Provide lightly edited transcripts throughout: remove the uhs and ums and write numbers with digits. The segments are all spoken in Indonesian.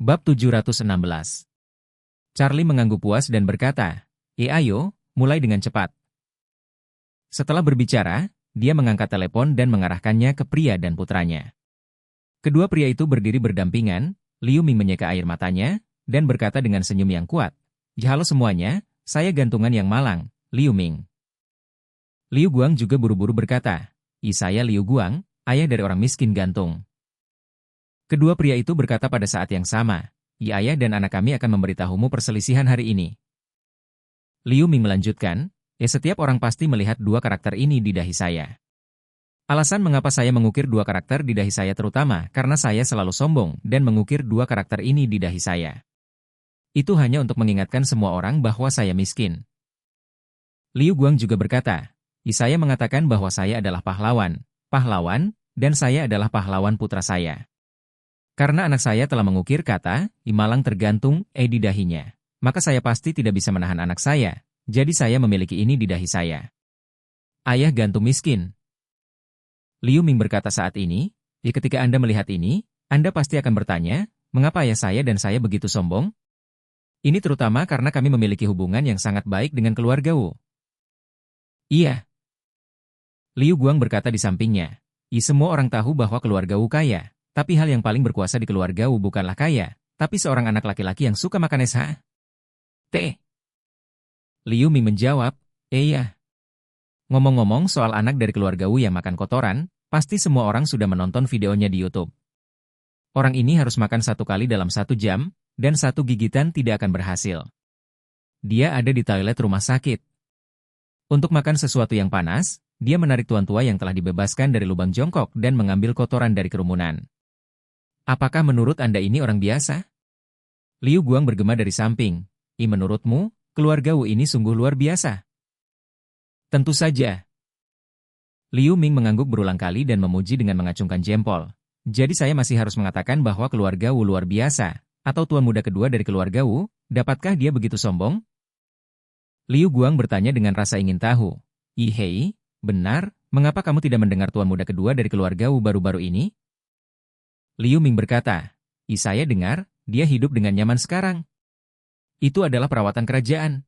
Bab 716. Charlie mengangguk puas dan berkata, ayo, mulai dengan cepat." Setelah berbicara, dia mengangkat telepon dan mengarahkannya ke pria dan putranya. Kedua pria itu berdiri berdampingan, Liu Ming menyeka air matanya, dan berkata dengan senyum yang kuat, "Halo semuanya, saya gantungan yang malang, Liu Ming." Liu Guang juga buru-buru berkata, Saya Liu Guang, ayah dari orang miskin gantung." Kedua pria itu berkata pada saat yang sama, Ayah dan anak kami akan memberitahumu perselisihan hari ini." Liu Ming melanjutkan, setiap orang pasti melihat dua karakter ini di dahi saya. Alasan mengapa saya mengukir dua karakter di dahi saya terutama karena saya selalu sombong dan mengukir dua karakter ini di dahi saya. Itu hanya untuk mengingatkan semua orang bahwa saya miskin." Liu Guang juga berkata, Saya mengatakan bahwa saya adalah pahlawan, dan saya adalah pahlawan putra saya. Karena anak saya telah mengukir kata, malang tergantung, di dahinya. Maka saya pasti tidak bisa menahan anak saya, jadi saya memiliki ini di dahi saya. Ayah gantung miskin. Liu Ming berkata saat ini, ketika Anda melihat ini, Anda pasti akan bertanya, mengapa ayah saya dan saya begitu sombong? Ini terutama karena kami memiliki hubungan yang sangat baik dengan keluarga Wu. Iya. Liu Guang berkata di sampingnya, semua orang tahu bahwa keluarga Wu kaya. Tapi hal yang paling berkuasa di keluarga Wu bukanlah kaya, tapi seorang anak laki-laki yang suka makan SHT. Liu Ming menjawab, iya. Ngomong-ngomong soal anak dari keluarga Wu yang makan kotoran, pasti semua orang sudah menonton videonya di YouTube. Orang ini harus makan 1 kali dalam 1 jam, dan 1 gigitan tidak akan berhasil. Dia ada di toilet rumah sakit. Untuk makan sesuatu yang panas, dia menarik tuan tua yang telah dibebaskan dari lubang jongkok dan mengambil kotoran dari kerumunan. Apakah menurut Anda ini orang biasa? Liu Guang bergema dari samping. Menurutmu, keluarga Wu ini sungguh luar biasa? Tentu saja. Liu Ming mengangguk berulang kali dan memuji dengan mengacungkan jempol. Jadi saya masih harus mengatakan bahwa keluarga Wu luar biasa, atau tuan muda kedua dari keluarga Wu, dapatkah dia begitu sombong? Liu Guang bertanya dengan rasa ingin tahu. Hei, benar, mengapa kamu tidak mendengar tuan muda kedua dari keluarga Wu baru-baru ini? Liu Ming berkata, saya dengar, dia hidup dengan nyaman sekarang. Itu adalah perawatan kerajaan.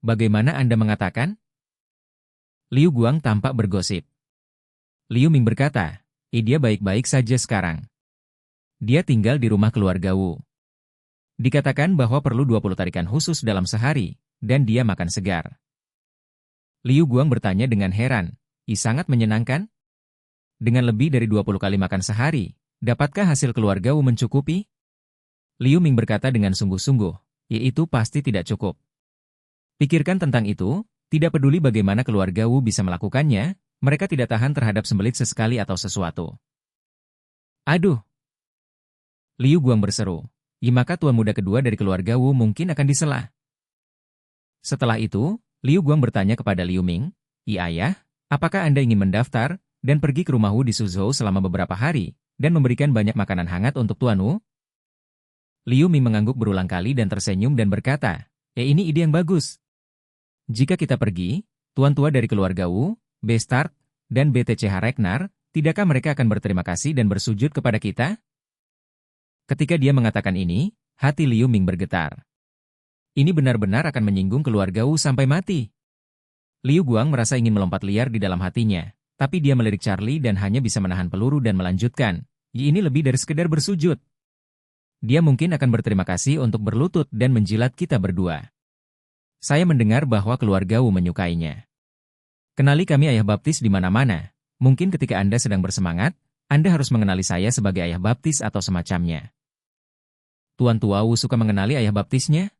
Bagaimana Anda mengatakan? Liu Guang tampak bergosip. Liu Ming berkata, dia baik-baik saja sekarang. Dia tinggal di rumah keluarga Wu. Dikatakan bahwa perlu 20 tarikan khusus dalam sehari, dan dia makan segar. Liu Guang bertanya dengan heran, sangat menyenangkan? Dengan lebih dari 20 kali makan sehari, dapatkah hasil keluarga Wu mencukupi? Liu Ming berkata dengan sungguh-sungguh, itu pasti tidak cukup. Pikirkan tentang itu, tidak peduli bagaimana keluarga Wu bisa melakukannya, mereka tidak tahan terhadap sembelit sesekali atau sesuatu. Aduh! Liu Guang berseru, maka tuan muda kedua dari keluarga Wu mungkin akan disela. Setelah itu, Liu Guang bertanya kepada Liu Ming, Ayah, apakah Anda ingin mendaftar dan pergi ke rumah Wu di Suzhou selama beberapa hari, dan memberikan banyak makanan hangat untuk Tuan Wu?" Liu Ming mengangguk berulang kali dan tersenyum dan berkata, ini ide yang bagus. Jika kita pergi, tuan tua dari keluarga Wu, Bestart, dan BTCH Ragnar, tidakkah mereka akan berterima kasih dan bersujud kepada kita? Ketika dia mengatakan ini, hati Liu Ming bergetar. Ini benar-benar akan menyinggung keluarga Wu sampai mati. Liu Guang merasa ingin melompat liar di dalam hatinya. Tapi dia melirik Charlie dan hanya bisa menahan peluru dan melanjutkan. Ini lebih dari sekedar bersujud. Dia mungkin akan berterima kasih untuk berlutut dan menjilat kita berdua. Saya mendengar bahwa keluarga Wu menyukainya. Kenali kami ayah baptis di mana-mana. Mungkin ketika Anda sedang bersemangat, Anda harus mengenali saya sebagai ayah baptis atau semacamnya. Tuan tua Wu suka mengenali ayah baptisnya?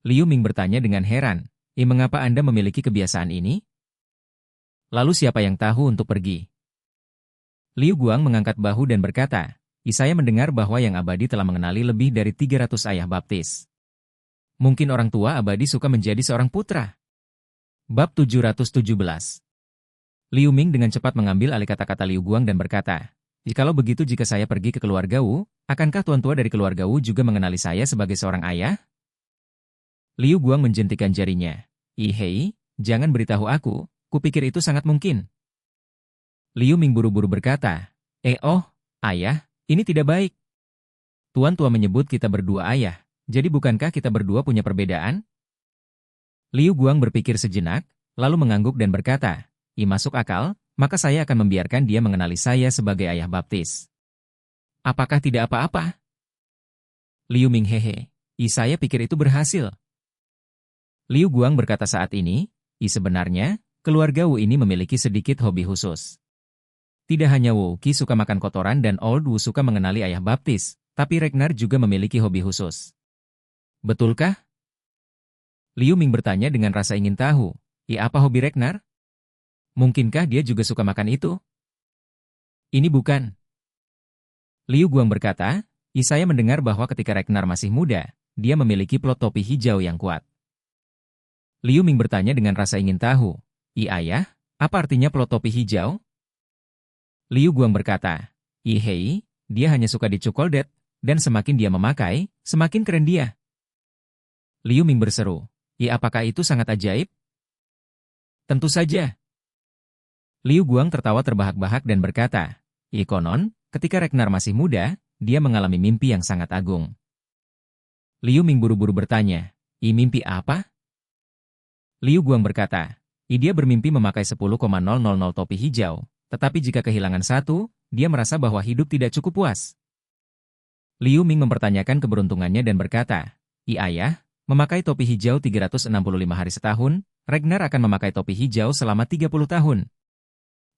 Liu Ming bertanya dengan heran. Mengapa Anda memiliki kebiasaan ini? Lalu siapa yang tahu untuk pergi? Liu Guang mengangkat bahu dan berkata, saya mendengar bahwa yang abadi telah mengenali lebih dari 300 ayah baptis. Mungkin orang tua abadi suka menjadi seorang putra. Bab 717. Liu Ming dengan cepat mengambil alih kata-kata Liu Guang dan berkata, Jikalau begitu jika saya pergi ke keluarga Wu, akankah tuan tua dari keluarga Wu juga mengenali saya sebagai seorang ayah? Liu Guang menjentikan jarinya. Hei, jangan beritahu aku. Kupikir itu sangat mungkin. Liu Ming buru-buru berkata, oh, ayah, ini tidak baik. Tuan tua menyebut kita berdua ayah, jadi bukankah kita berdua punya perbedaan? Liu Guang berpikir sejenak, lalu mengangguk dan berkata, masuk akal, maka saya akan membiarkan dia mengenali saya sebagai ayah baptis. Apakah tidak apa-apa? Liu Ming hehe, saya pikir itu berhasil. Liu Guang berkata saat ini, sebenarnya, keluarga Wu ini memiliki sedikit hobi khusus. Tidak hanya Wu Qi suka makan kotoran dan Old Wu suka mengenali ayah baptis, tapi Ragnar juga memiliki hobi khusus. Betulkah? Liu Ming bertanya dengan rasa ingin tahu, apa hobi Ragnar? Mungkinkah dia juga suka makan itu? Ini bukan. Liu Guang berkata, saya mendengar bahwa ketika Ragnar masih muda, dia memiliki plot topi hijau yang kuat. Liu Ming bertanya dengan rasa ingin tahu, ayah, apa artinya plot topi hijau? Liu Guang berkata, hei, dia hanya suka dicukoldet, dan semakin dia memakai, semakin keren dia. Liu Ming berseru, apakah itu sangat ajaib? Tentu saja. Liu Guang tertawa terbahak-bahak dan berkata, konon, ketika Ragnar masih muda, dia mengalami mimpi yang sangat agung. Liu Ming buru-buru bertanya, mimpi apa? Liu Guang berkata, dia bermimpi memakai 10,000 topi hijau, tetapi jika kehilangan satu, dia merasa bahwa hidup tidak cukup puas. Liu Ming mempertanyakan keberuntungannya dan berkata, ayah, memakai topi hijau 365 hari setahun, Ragnar akan memakai topi hijau selama 30 tahun.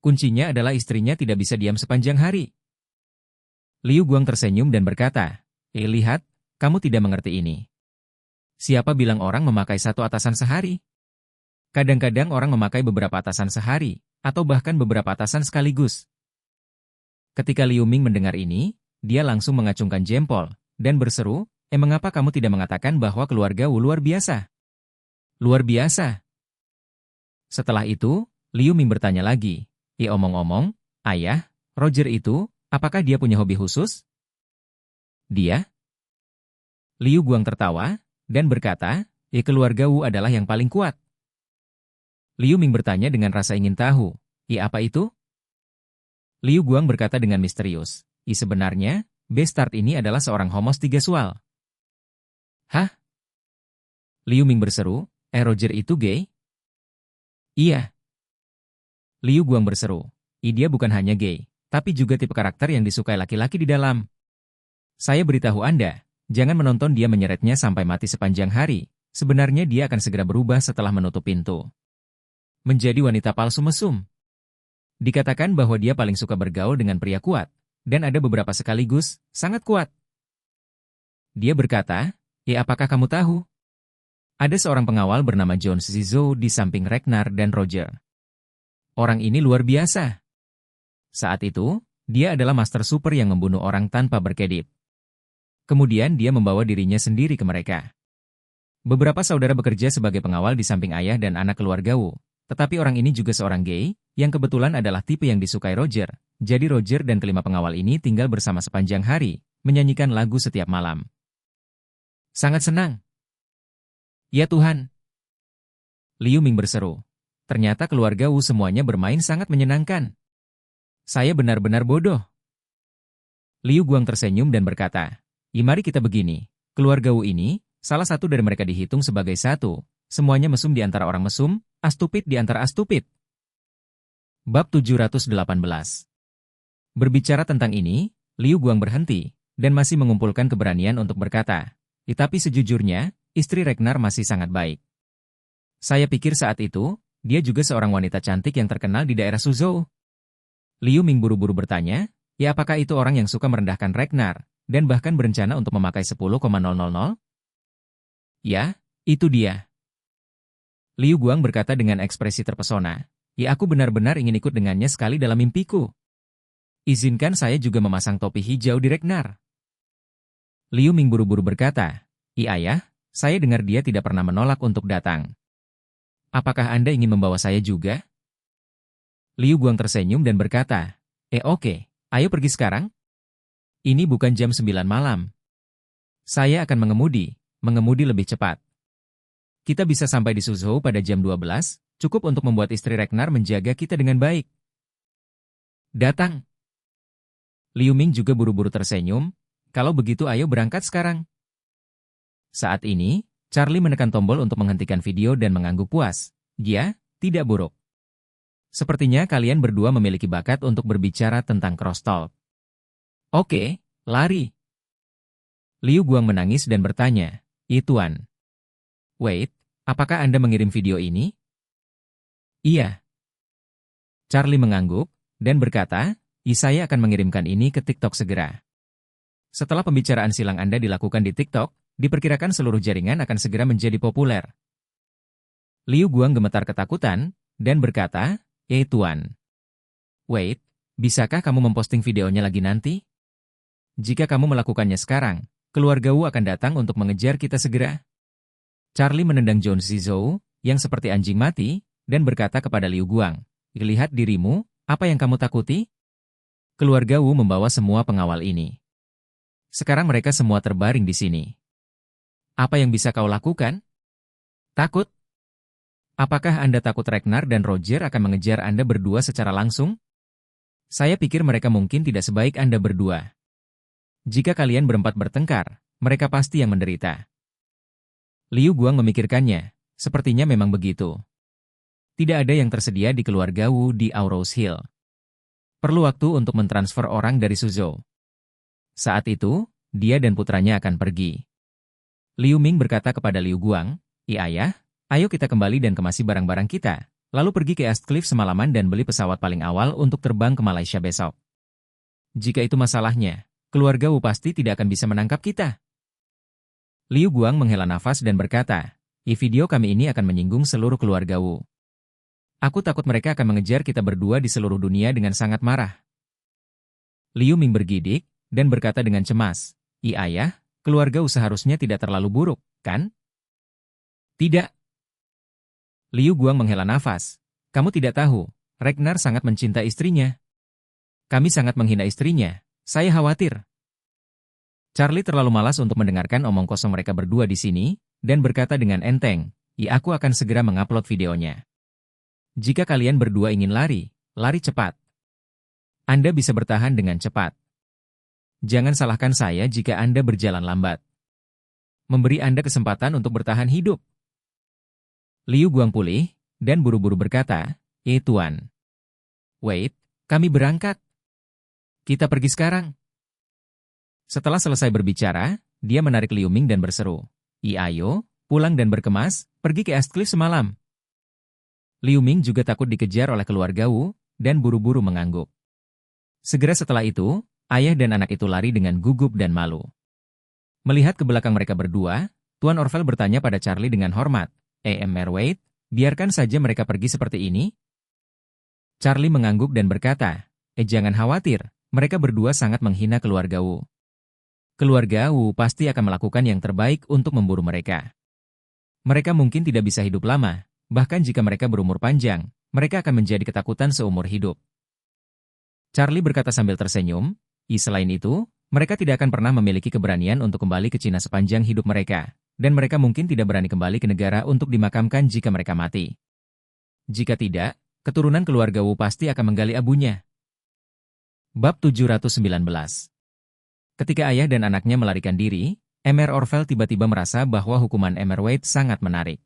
Kuncinya adalah istrinya tidak bisa diam sepanjang hari. Liu Guang tersenyum dan berkata, lihat, kamu tidak mengerti ini. Siapa bilang orang memakai satu atasan sehari? Kadang-kadang orang memakai beberapa atasan sehari, atau bahkan beberapa atasan sekaligus. Ketika Liu Ming mendengar ini, dia langsung mengacungkan jempol, dan berseru, mengapa kamu tidak mengatakan bahwa keluarga Wu luar biasa? Luar biasa. Setelah itu, Liu Ming bertanya lagi, omong-omong, ayah, Roger itu, apakah dia punya hobi khusus? Dia? Liu Guang tertawa, dan berkata, keluarga Wu adalah yang paling kuat. Liu Ming bertanya dengan rasa ingin tahu, apa itu? Liu Guang berkata dengan misterius, sebenarnya, Bestart ini adalah seorang homostigaswal. Hah? Liu Ming berseru, Roger itu gay? Iya. Liu Guang berseru, dia bukan hanya gay, tapi juga tipe karakter yang disukai laki-laki di dalam. Saya beritahu Anda, jangan menonton dia menyeretnya sampai mati sepanjang hari, sebenarnya dia akan segera berubah setelah menutup pintu. Menjadi wanita palsu mesum. Dikatakan bahwa dia paling suka bergaul dengan pria kuat, dan ada beberapa sekaligus, sangat kuat. Dia berkata, apakah kamu tahu? Ada seorang pengawal bernama John Zizou di samping Ragnar dan Roger. Orang ini luar biasa. Saat itu, dia adalah Master Super yang membunuh orang tanpa berkedip. Kemudian dia membawa dirinya sendiri ke mereka. Beberapa saudara bekerja sebagai pengawal di samping ayah dan anak keluarga Wu. Tetapi orang ini juga seorang gay, yang kebetulan adalah tipe yang disukai Roger. Jadi Roger dan kelima pengawal ini tinggal bersama sepanjang hari, menyanyikan lagu setiap malam. Sangat senang. Ya Tuhan. Liu Ming berseru. Ternyata keluarga Wu semuanya bermain sangat menyenangkan. Saya benar-benar bodoh. Liu Guang tersenyum dan berkata, mari kita begini. Keluarga Wu ini, salah satu dari mereka dihitung sebagai satu. Semuanya mesum di antara orang mesum, astupid di antara astupid. Bab 718. Berbicara tentang ini, Liu Guang berhenti, dan masih mengumpulkan keberanian untuk berkata, tapi sejujurnya, istri Ragnar masih sangat baik. Saya pikir saat itu, dia juga seorang wanita cantik yang terkenal di daerah Suzhou. Liu Ming buru-buru bertanya, apakah itu orang yang suka merendahkan Ragnar, dan bahkan berencana untuk memakai 10,000? Ya, itu dia. Liu Guang berkata dengan ekspresi terpesona, aku benar-benar ingin ikut dengannya sekali dalam mimpiku. Izinkan saya juga memasang topi hijau di Ragnar. Liu Ming buru-buru berkata, ayah, saya dengar dia tidak pernah menolak untuk datang. Apakah Anda ingin membawa saya juga? Liu Guang tersenyum dan berkata, oke, ayo pergi sekarang. Ini bukan jam 9 malam. Saya akan mengemudi lebih cepat. Kita bisa sampai di Suzhou pada jam 12, cukup untuk membuat istri Ragnar menjaga kita dengan baik. Datang. Liu Ming juga buru-buru tersenyum, Kalau begitu ayo berangkat sekarang. Saat ini, Charlie menekan tombol untuk menghentikan video dan mengangguk puas. Ya, tidak buruk. Sepertinya kalian berdua memiliki bakat untuk berbicara tentang crosstalk. Oke, lari. Liu Guang menangis dan bertanya, Tuan. Wait, apakah Anda mengirim video ini? Iya. Charlie mengangguk dan berkata, saya akan mengirimkan ini ke TikTok segera. Setelah pembicaraan silang Anda dilakukan di TikTok, diperkirakan seluruh jaringan akan segera menjadi populer. Liu Guang gemetar ketakutan dan berkata, Tuan. Wait, bisakah kamu memposting videonya lagi nanti? Jika kamu melakukannya sekarang, keluarga Wu akan datang untuk mengejar kita segera. Charlie menendang Zhou Zizou, yang seperti anjing mati, dan berkata kepada Liu Guang, lihat dirimu, apa yang kamu takuti? Keluarga Wu membawa semua pengawal ini. Sekarang mereka semua terbaring di sini. Apa yang bisa kau lakukan? Takut? Apakah Anda takut Ragnar dan Roger akan mengejar Anda berdua secara langsung? Saya pikir mereka mungkin tidak sebaik Anda berdua. Jika kalian berempat bertengkar, mereka pasti yang menderita. Liu Guang memikirkannya, sepertinya memang begitu. Tidak ada yang tersedia di keluarga Wu di Aurous Hill. Perlu waktu untuk mentransfer orang dari Suzhou. Saat itu, dia dan putranya akan pergi. Liu Ming berkata kepada Liu Guang, Ayah, ayo kita kembali dan kemasi barang-barang kita, lalu pergi ke East Cliff semalaman dan beli pesawat paling awal untuk terbang ke Malaysia besok. Jika itu masalahnya, keluarga Wu pasti tidak akan bisa menangkap kita. Liu Guang menghela nafas dan berkata, video kami ini akan menyinggung seluruh keluarga Wu. Aku takut mereka akan mengejar kita berdua di seluruh dunia dengan sangat marah. Liu Ming bergidik dan berkata dengan cemas, Ayah, keluarga Wu seharusnya tidak terlalu buruk, kan? Tidak. Liu Guang menghela nafas. Kamu tidak tahu, Ragnar sangat mencinta istrinya. Kami sangat menghina istrinya, saya khawatir. Charlie terlalu malas untuk mendengarkan omong kosong mereka berdua di sini, dan berkata dengan enteng, aku akan segera mengupload videonya. Jika kalian berdua ingin lari, lari cepat. Anda bisa bertahan dengan cepat. Jangan salahkan saya jika Anda berjalan lambat. Memberi Anda kesempatan untuk bertahan hidup. Liu Guang pulih, dan buru-buru berkata, Tuan. Wait, kami berangkat. Kita pergi sekarang. Setelah selesai berbicara, dia menarik Liu Ming dan berseru, ayo, pulang dan berkemas, pergi ke East Cliff semalam. Liu Ming juga takut dikejar oleh keluarga Wu, dan buru-buru mengangguk. Segera setelah itu, ayah dan anak itu lari dengan gugup dan malu. Melihat ke belakang mereka berdua, Tuan Orvel bertanya pada Charlie dengan hormat, Merwaid, biarkan saja mereka pergi seperti ini? Charlie mengangguk dan berkata, jangan khawatir, mereka berdua sangat menghina keluarga Wu. Keluarga Wu pasti akan melakukan yang terbaik untuk memburu mereka. Mereka mungkin tidak bisa hidup lama, bahkan jika mereka berumur panjang, mereka akan menjadi ketakutan seumur hidup. Charlie berkata sambil tersenyum, selain itu, mereka tidak akan pernah memiliki keberanian untuk kembali ke Cina sepanjang hidup mereka, dan mereka mungkin tidak berani kembali ke negara untuk dimakamkan jika mereka mati. Jika tidak, keturunan keluarga Wu pasti akan menggali abunya. Bab 719. Ketika ayah dan anaknya melarikan diri, Emir Orvel tiba-tiba merasa bahwa hukuman Emerwaid sangat menarik.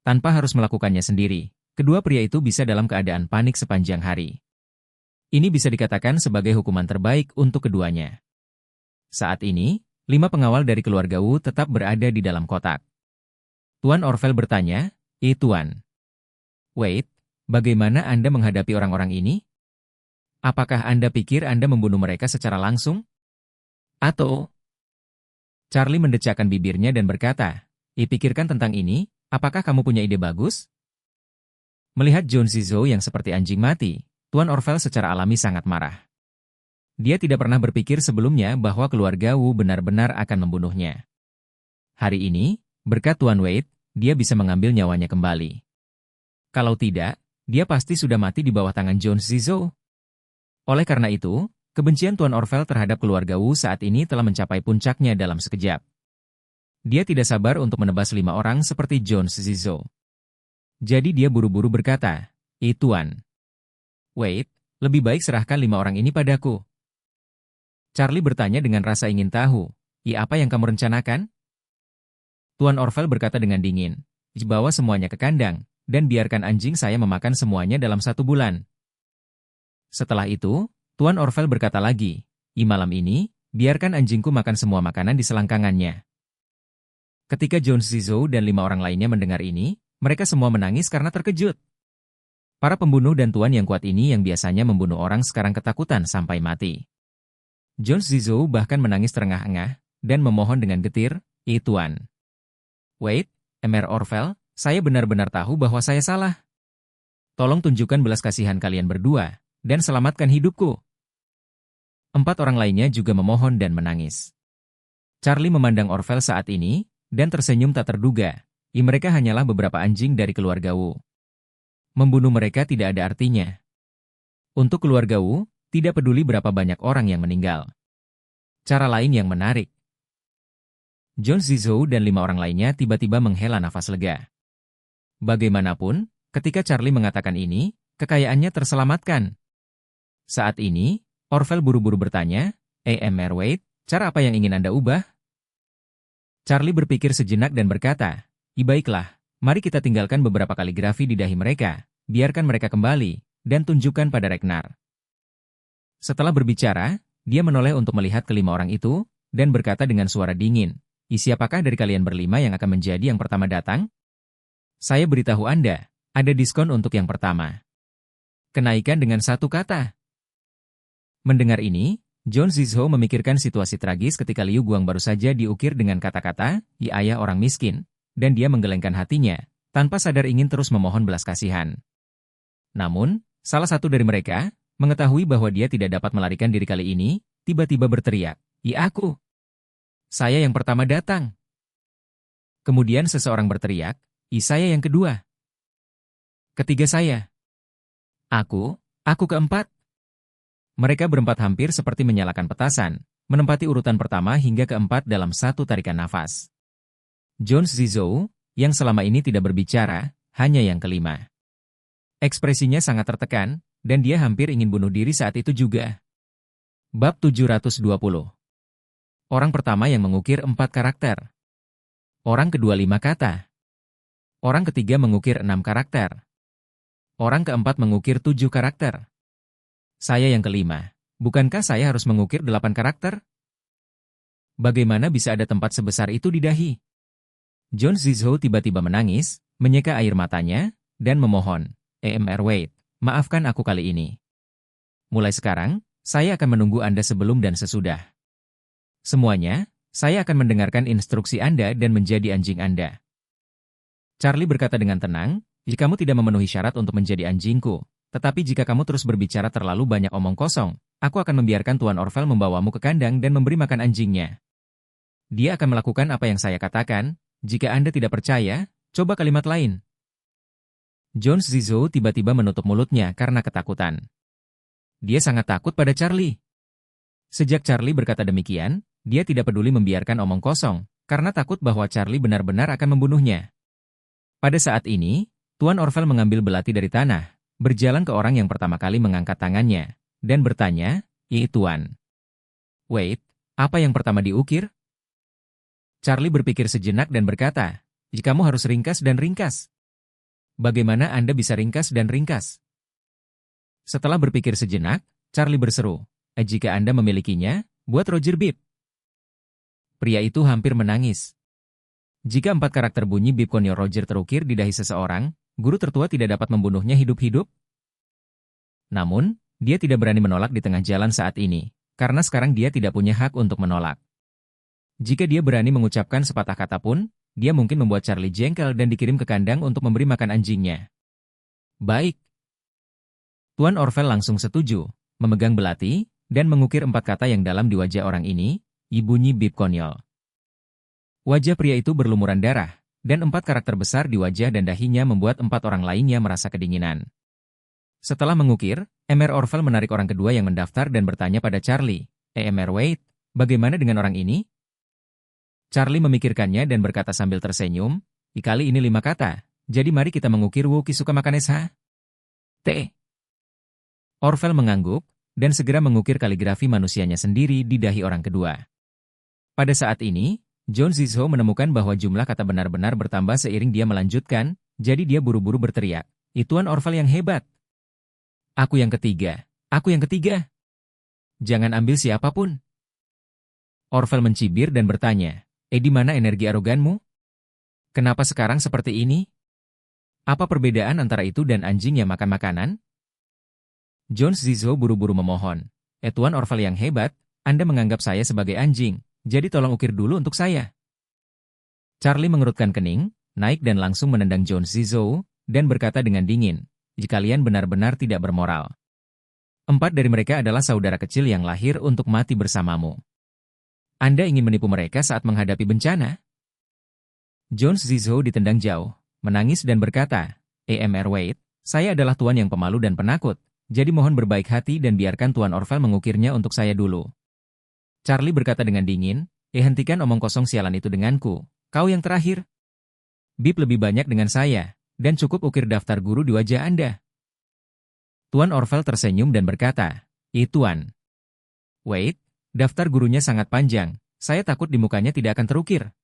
Tanpa harus melakukannya sendiri, kedua pria itu bisa dalam keadaan panik sepanjang hari. Ini bisa dikatakan sebagai hukuman terbaik untuk keduanya. Saat ini, 5 pengawal dari keluarga Wu tetap berada di dalam kotak. Tuan Orvel bertanya, Tuan. Wait, bagaimana Anda menghadapi orang-orang ini? Apakah Anda pikir Anda membunuh mereka secara langsung? Atau... Charlie mendecakkan bibirnya dan berkata, pikirkan tentang ini, apakah kamu punya ide bagus? Melihat Zhou Zizou yang seperti anjing mati, Tuan Orvel secara alami sangat marah. Dia tidak pernah berpikir sebelumnya bahwa keluarga Wu benar-benar akan membunuhnya. Hari ini, berkat Tuan Wade, dia bisa mengambil nyawanya kembali. Kalau tidak, dia pasti sudah mati di bawah tangan Zhou Zizou. Oleh karena itu, kebencian Tuan Orvel terhadap keluarga Wu saat ini telah mencapai puncaknya dalam sekejap. Dia tidak sabar untuk menebas 5 orang seperti Zhou Zizou. Jadi dia buru-buru berkata, Tuan. Wait, lebih baik serahkan 5 orang ini padaku. Charlie bertanya dengan rasa ingin tahu. Apa yang kamu rencanakan? Tuan Orvel berkata dengan dingin. Bawa semuanya ke kandang, dan biarkan anjing saya memakan semuanya dalam 1 bulan. Setelah itu, Tuan Orvel berkata lagi, malam ini, biarkan anjingku makan semua makanan di selangkangannya. Ketika Jones Zizou dan 5 orang lainnya mendengar ini, mereka semua menangis karena terkejut. Para pembunuh dan tuan yang kuat ini yang biasanya membunuh orang sekarang ketakutan sampai mati. Jones Zizou bahkan menangis terengah-engah, dan memohon dengan getir, Tuan. Wait, Mr. Orvel, saya benar-benar tahu bahwa saya salah. Tolong tunjukkan belas kasihan kalian berdua, dan selamatkan hidupku. 4 orang lainnya juga memohon dan menangis. Charlie memandang Orvel saat ini, dan tersenyum tak terduga. Mereka hanyalah beberapa anjing dari keluarga Wu. Membunuh mereka tidak ada artinya. Untuk keluarga Wu, tidak peduli berapa banyak orang yang meninggal. Cara lain yang menarik. Jones Zizou dan 5 orang lainnya tiba-tiba menghela nafas lega. Bagaimanapun, ketika Charlie mengatakan ini, kekayaannya terselamatkan. Saat ini, Orvel buru-buru bertanya, Mr. Wade, cara apa yang ingin Anda ubah? Charlie berpikir sejenak dan berkata, baiklah, mari kita tinggalkan beberapa kaligrafi di dahi mereka, biarkan mereka kembali, dan tunjukkan pada Ragnar. Setelah berbicara, dia menoleh untuk melihat kelima orang itu, dan berkata dengan suara dingin, siapakah dari kalian berlima yang akan menjadi yang pertama datang? Saya beritahu Anda, ada diskon untuk yang pertama. Kenaikan dengan 1 kata. Mendengar ini, Jones Zizou memikirkan situasi tragis ketika Liu Guang baru saja diukir dengan kata-kata, ayah orang miskin, dan dia menggelengkan hatinya, tanpa sadar ingin terus memohon belas kasihan. Namun, salah satu dari mereka, mengetahui bahwa dia tidak dapat melarikan diri kali ini, tiba-tiba berteriak, aku. Saya yang pertama datang. Kemudian seseorang berteriak, saya yang kedua. Ketiga saya. Aku keempat. Mereka berempat hampir seperti menyalakan petasan, menempati urutan pertama hingga keempat dalam satu tarikan nafas. Jones Zizou, yang selama ini tidak berbicara, hanya yang kelima. Ekspresinya sangat tertekan, dan dia hampir ingin bunuh diri saat itu juga. Bab 720. Orang pertama yang mengukir 4 karakter. Orang kedua 5 kata. Orang ketiga mengukir 6 karakter. Orang keempat mengukir 7 karakter. Saya yang kelima. Bukankah saya harus mengukir 8 karakter? Bagaimana bisa ada tempat sebesar itu di dahi? Jones Zizou tiba-tiba menangis, menyeka air matanya, dan memohon, Mr. Wade, maafkan aku kali ini. Mulai sekarang, saya akan menunggu Anda sebelum dan sesudah. Semuanya, saya akan mendengarkan instruksi Anda dan menjadi anjing Anda. Charlie berkata dengan tenang, jika kamu tidak memenuhi syarat untuk menjadi anjingku, tetapi jika kamu terus berbicara terlalu banyak omong kosong, aku akan membiarkan Tuan Orvel membawamu ke kandang dan memberi makan anjingnya. Dia akan melakukan apa yang saya katakan, jika Anda tidak percaya, coba kalimat lain. Jones Zizou tiba-tiba menutup mulutnya karena ketakutan. Dia sangat takut pada Charlie. Sejak Charlie berkata demikian, dia tidak peduli membiarkan omong kosong, karena takut bahwa Charlie benar-benar akan membunuhnya. Pada saat ini, Tuan Orvel mengambil belati dari tanah, berjalan ke orang yang pertama kali mengangkat tangannya, dan bertanya, Tuan. Wait, apa yang pertama diukir? Charlie berpikir sejenak dan berkata, kamu harus ringkas dan ringkas. Bagaimana Anda bisa ringkas dan ringkas? Setelah berpikir sejenak, Charlie berseru, jika Anda memilikinya, buat Roger Bip. Pria itu hampir menangis. Jika 4 karakter bunyi Bip Konyo Roger terukir di dahi seseorang, guru tertua tidak dapat membunuhnya hidup-hidup. Namun, dia tidak berani menolak di tengah jalan saat ini, karena sekarang dia tidak punya hak untuk menolak. Jika dia berani mengucapkan sepatah kata pun, dia mungkin membuat Charlie jengkel dan dikirim ke kandang untuk memberi makan anjingnya. Baik. Tuan Orvel langsung setuju, memegang belati, dan mengukir 4 kata yang dalam di wajah orang ini, bunyi Bip Konyol. Wajah pria itu berlumuran darah, dan 4 karakter besar di wajah dan dahinya membuat 4 orang lainnya merasa kedinginan. Setelah mengukir, Mr. Orvel menarik orang kedua yang mendaftar dan bertanya pada Charlie, Mr. Wade, bagaimana dengan orang ini? Charlie memikirkannya dan berkata sambil tersenyum, kali ini 5 kata, jadi mari kita mengukir Wu Kisuka Makanesha. T. Orvel mengangguk, dan segera mengukir kaligrafi manusianya sendiri di dahi orang kedua. Pada saat ini, John Zizou menemukan bahwa jumlah kata benar-benar bertambah seiring dia melanjutkan, jadi dia buru-buru berteriak, "Tuan Orval yang hebat! Aku yang ketiga! Aku yang ketiga! Jangan ambil siapapun!" Orval mencibir dan bertanya, di mana energi aroganmu? Kenapa sekarang seperti ini? Apa perbedaan antara itu dan anjing yang makan makanan? John Zizou buru-buru memohon, Tuan Orval yang hebat, Anda menganggap saya sebagai anjing, jadi tolong ukir dulu untuk saya. Charlie mengerutkan kening, naik dan langsung menendang John Zizou, dan berkata dengan dingin, kalian benar-benar tidak bermoral. 4 dari mereka adalah saudara kecil yang lahir untuk mati bersamamu. Anda ingin menipu mereka saat menghadapi bencana? John Zizou ditendang jauh, menangis dan berkata, Mr. Wade, saya adalah tuan yang pemalu dan penakut, jadi mohon berbaik hati dan biarkan Tuan Orval mengukirnya untuk saya dulu. Charlie berkata dengan dingin, hentikan omong kosong sialan itu denganku, kau yang terakhir. Bip lebih banyak dengan saya, dan cukup ukir daftar guru di wajah Anda. Tuan Orval tersenyum dan berkata, Tuan Wade, daftar gurunya sangat panjang, saya takut di mukanya tidak akan terukir.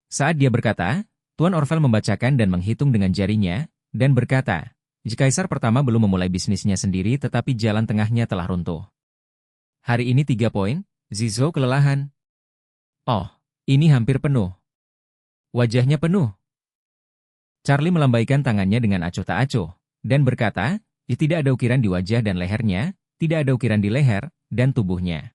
Saat dia berkata, Tuan Orval membacakan dan menghitung dengan jarinya, dan berkata, Kaisar pertama belum memulai bisnisnya sendiri tetapi jalan tengahnya telah runtuh. Hari ini 3 poin, Zizou kelelahan. Oh, ini hampir penuh. Wajahnya penuh. Charlie melambaikan tangannya dengan acuh tak acuh, dan berkata, tidak ada ukiran di wajah dan lehernya, tidak ada ukiran di leher, dan tubuhnya.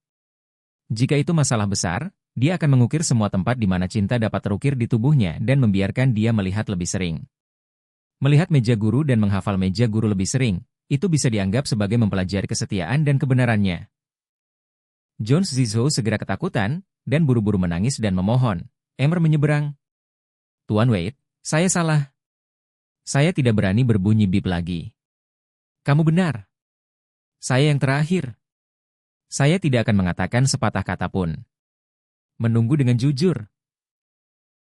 Jika itu masalah besar, dia akan mengukir semua tempat di mana cinta dapat terukir di tubuhnya dan membiarkan dia melihat lebih sering. Melihat meja guru dan menghafal meja guru lebih sering, itu bisa dianggap sebagai mempelajari kesetiaan dan kebenarannya. John Zizou segera ketakutan, dan buru-buru menangis dan memohon, Emer menyeberang. Tuan Wade, saya salah. Saya tidak berani berbunyi bip lagi. Kamu benar. Saya yang terakhir. Saya tidak akan mengatakan sepatah kata pun. Menunggu dengan jujur.